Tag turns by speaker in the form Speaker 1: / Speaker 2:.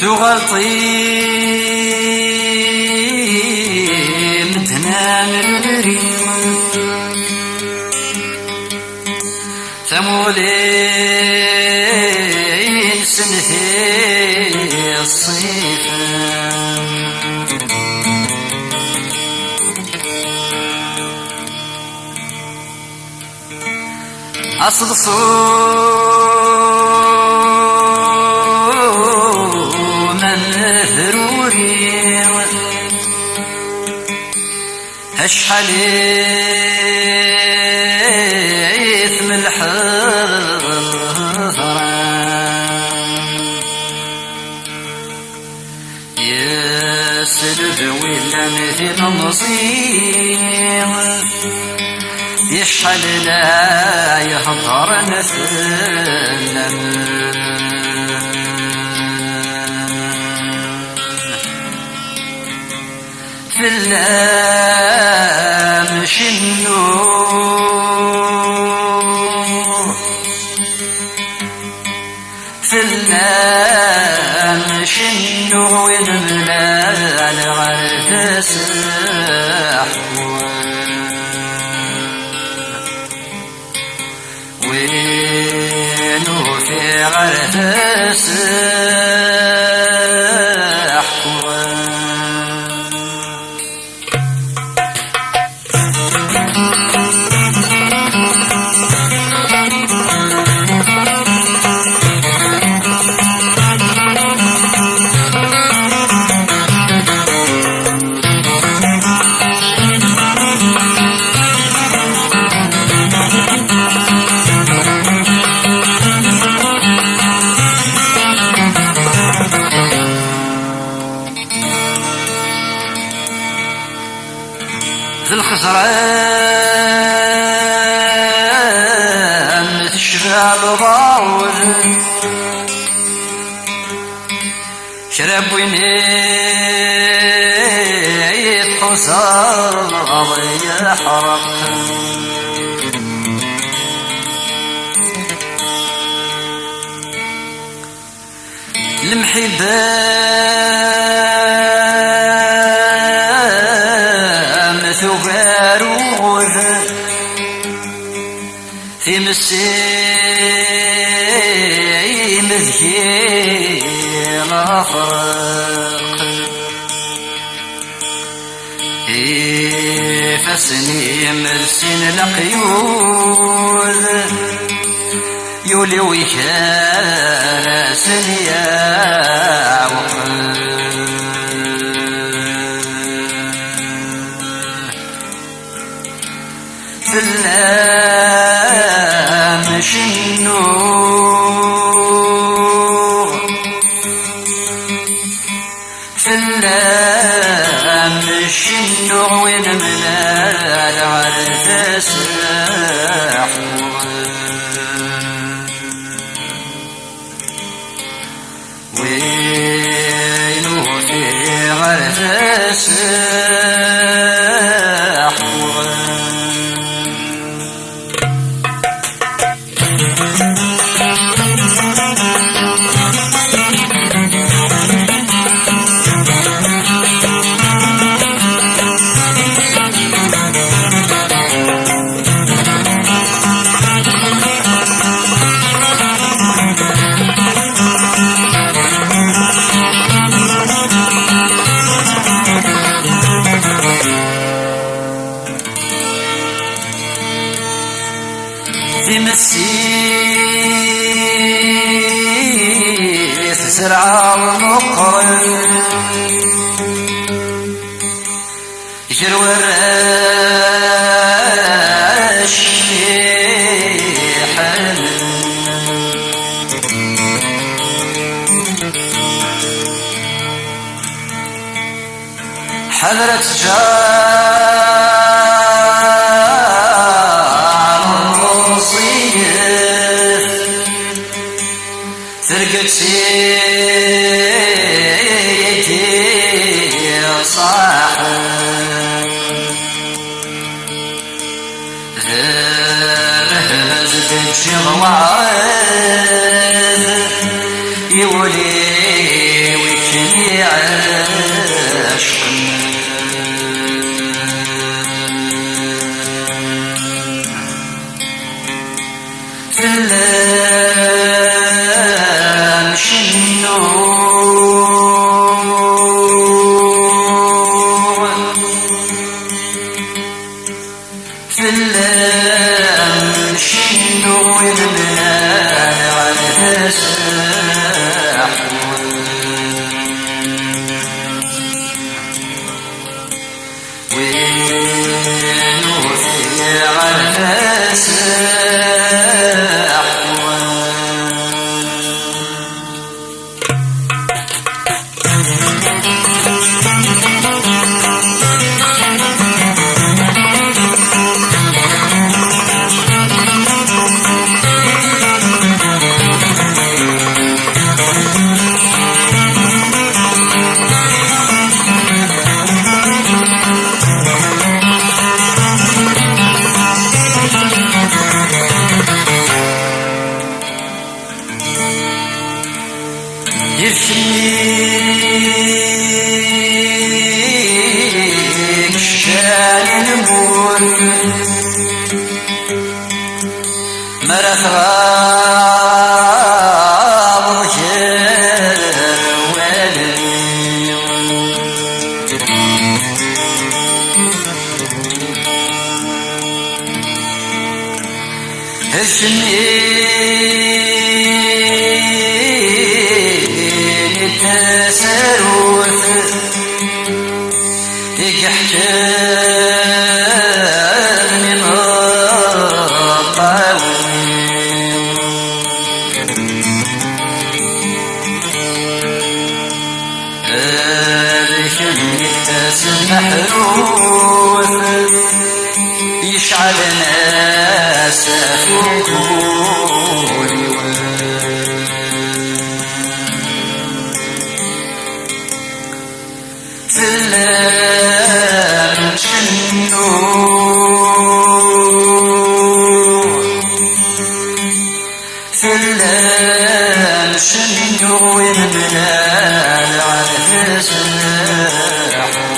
Speaker 1: ذو غلطي مدنا الريم ثمولين سنتي الصيف أصل صوم الهروري هشحل إثم الحضران يسلب ولا مثل مصير يشحل لا يهضر نسلم في اللام شنو في اللام شنو ينملا الغرث سحوان وينو في غرث سحوان في الخسران تشفى الضاول شرب وينيت حصار يحرق المحبان ثباروث في مسي مذكي الأفرق فسني مرسن القيود يولي ويكال سنيا في اللام شنو في اللام شنو ونملا العرث سحوان وينو في غرث سحوان تمسي سرعة ومقرن يجرو الرش يحن حضرة ترقد سيدي صاحب ذهبت بشغوات يولي سلام شنو سلام شنو يمنان على تساح وينو في على تساح يفيك شان نمون مرث غابض جوالي التساروف يحتاجني مطاوي هذيك التسمح روف يشعل ناس فوقوني سلام شنو سلام شنو يمنان على تساح